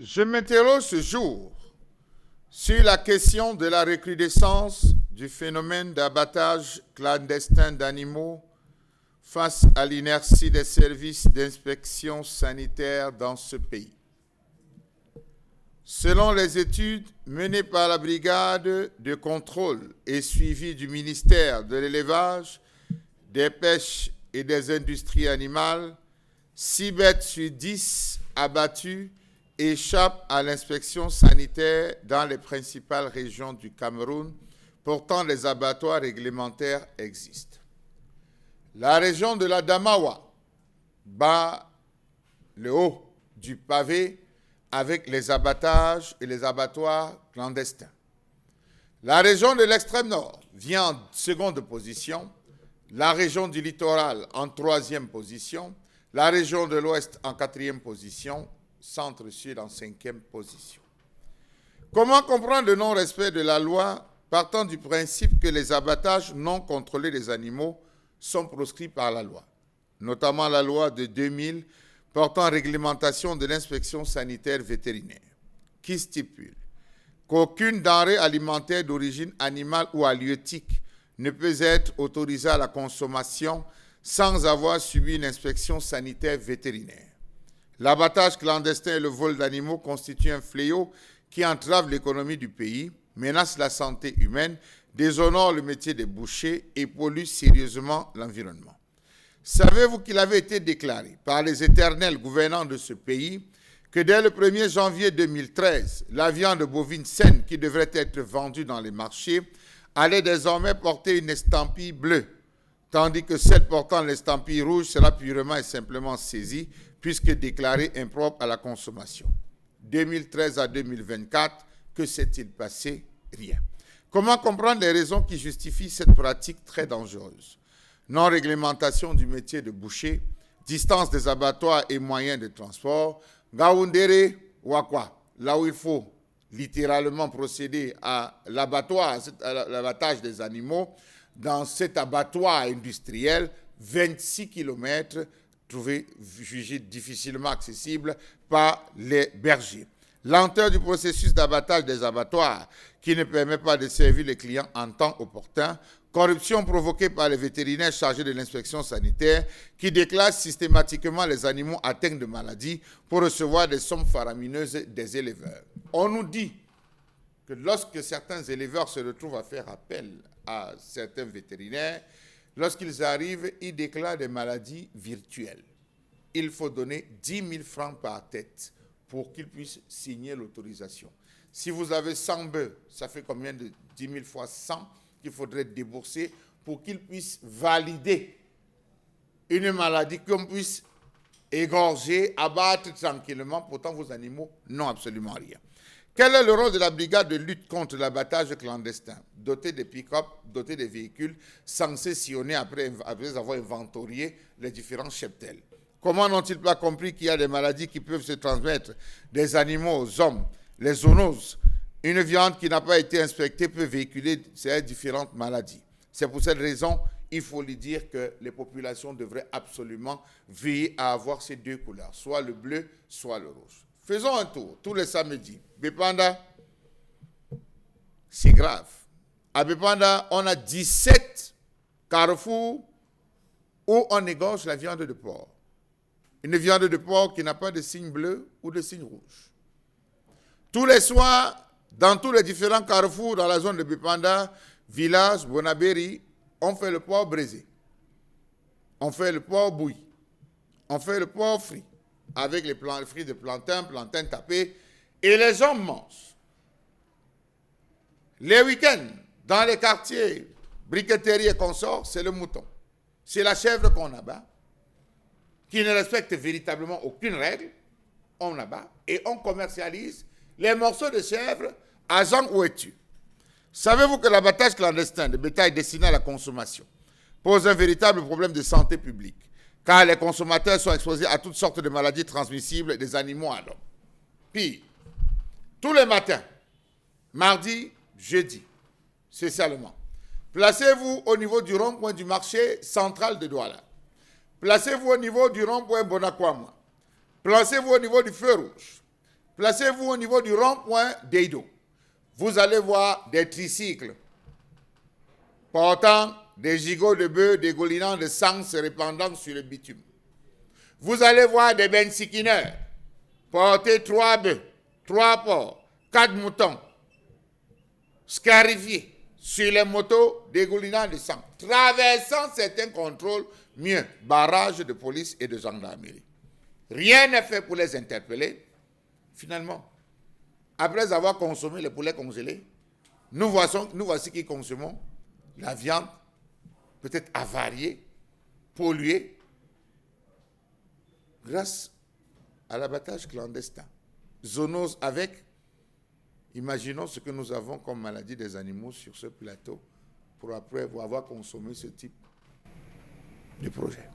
Je m'interroge ce jour sur la question de la recrudescence du phénomène d'abattage clandestin d'animaux face à l'inertie des services d'inspection sanitaire dans ce pays. Selon les études menées par la brigade de contrôle et suivi du ministère de l'élevage, des pêches et des industries animales, 6 bêtes sur 10 abattues échappent à l'inspection sanitaire dans les principales régions du Cameroun. Pourtant, les abattoirs réglementaires existent. La région de la Damawa bat le haut du pavé avec les abattages et les abattoirs clandestins. La région de l'extrême nord vient en seconde position, la région du littoral en troisième position, la région de l'ouest en quatrième position, centre-sud en cinquième position. Comment comprendre le non-respect de la loi partant du principe que les abattages non contrôlés des animaux sont proscrits par la loi, notamment la loi de 2000 portant réglementation de l'inspection sanitaire vétérinaire, qui stipule qu'aucune denrée alimentaire d'origine animale ou halieutique ne peut être autorisée à la consommation sans avoir subi une inspection sanitaire vétérinaire. L'abattage clandestin et le vol d'animaux constituent un fléau qui entrave l'économie du pays, menace la santé humaine, déshonore le métier des bouchers et pollue sérieusement l'environnement. Savez-vous qu'il avait été déclaré par les éternels gouvernants de ce pays que dès le 1er janvier 2013, la viande bovine saine qui devrait être vendue dans les marchés allait désormais porter une estampille bleue, tandis que celle portant l'estampille rouge sera purement et simplement saisie puisque déclarée impropre à la consommation. 2013 à 2024, que s'est-il passé? Rien. Comment comprendre les raisons qui justifient cette pratique très dangereuse? Non-réglementation du métier de boucher, distance des abattoirs et moyens de transport, Gaoundéré ou à quoi? Là où il faut littéralement procéder à l'abattoir, à l'abattage des animaux, dans cet abattoir industriel, 26 km jugés difficilement accessibles par les bergers. Lenteur du processus d'abattage des abattoirs qui ne permet pas de servir les clients en temps opportun. Corruption provoquée par les vétérinaires chargés de l'inspection sanitaire qui déclassent systématiquement les animaux atteints de maladies pour recevoir des sommes faramineuses des éleveurs. On nous dit que lorsque certains éleveurs se retrouvent à faire appel à certains vétérinaires, lorsqu'ils arrivent, ils déclarent des maladies virtuelles. Il faut donner 10 000 francs par tête pour qu'ils puissent signer l'autorisation. Si vous avez 100 bœufs, ça fait combien de 10 000 fois 100 qu'il faudrait débourser pour qu'ils puissent valider une maladie qu'on puisse égorger, abattre tranquillement, pourtant vos animaux n'ont absolument rien. Quel est le rôle de la brigade de lutte contre l'abattage clandestin? Doter des pick-up, doter des véhicules censés sillonner après avoir inventorié les différents cheptels. Comment n'ont-ils pas compris qu'il y a des maladies qui peuvent se transmettre des animaux aux hommes, les zoonoses? Une viande qui n'a pas été inspectée peut véhiculer ces différentes maladies. C'est pour cette raison, il faut lui dire que les populations devraient absolument veiller à avoir ces deux couleurs, soit le bleu, soit le rouge. Faisons un tour tous les samedis. Bépanda, c'est grave. À Bépanda, on a 17 carrefours où on égorge la viande de porc. Une viande de porc qui n'a pas de signe bleu ou de signe rouge. Tous les soirs, dans tous les différents carrefours dans la zone de Bépanda, village, Bonabéry, on fait le porc braisé. On fait le porc bouilli. On fait le porc frit avec les fruits de plantain tapés, et les gens mangent. Les week-ends, dans les quartiers, briqueterie et consorts, c'est le mouton. C'est la chèvre qu'on abat, qui ne respecte véritablement aucune règle, on abat, et on commercialise les morceaux de chèvre à Jean Ouetu. Savez-vous que l'abattage clandestin de bétail destiné à la consommation pose un véritable problème de santé publique, car les consommateurs sont exposés à toutes sortes de maladies transmissibles des animaux à l'homme. Pire, tous les matins, mardi, jeudi, spécialement, placez-vous au niveau du rond-point du marché central de Douala. Placez-vous au niveau du rond-point Bonakwama. Placez-vous au niveau du feu rouge. Placez-vous au niveau du rond-point d'Eido. Vous allez voir des tricycles portant des gigots de bœufs dégoulinant de sang se répandant sur le bitume. Vous allez voir des bensikineurs porter 3 bœufs, 3 porcs, 4 moutons, scarifiés sur les motos dégoulinant de sang, traversant certains contrôles, mieux, barrages de police et de gendarmerie. Rien n'est fait pour les interpeller. Finalement, après avoir consommé le poulet congelé, nous voici qui consommons la viande peut-être avariée, polluée, grâce à l'abattage clandestin. Zoonose avec, imaginons ce que nous avons comme maladie des animaux sur ce plateau pour après avoir consommé ce type de projet.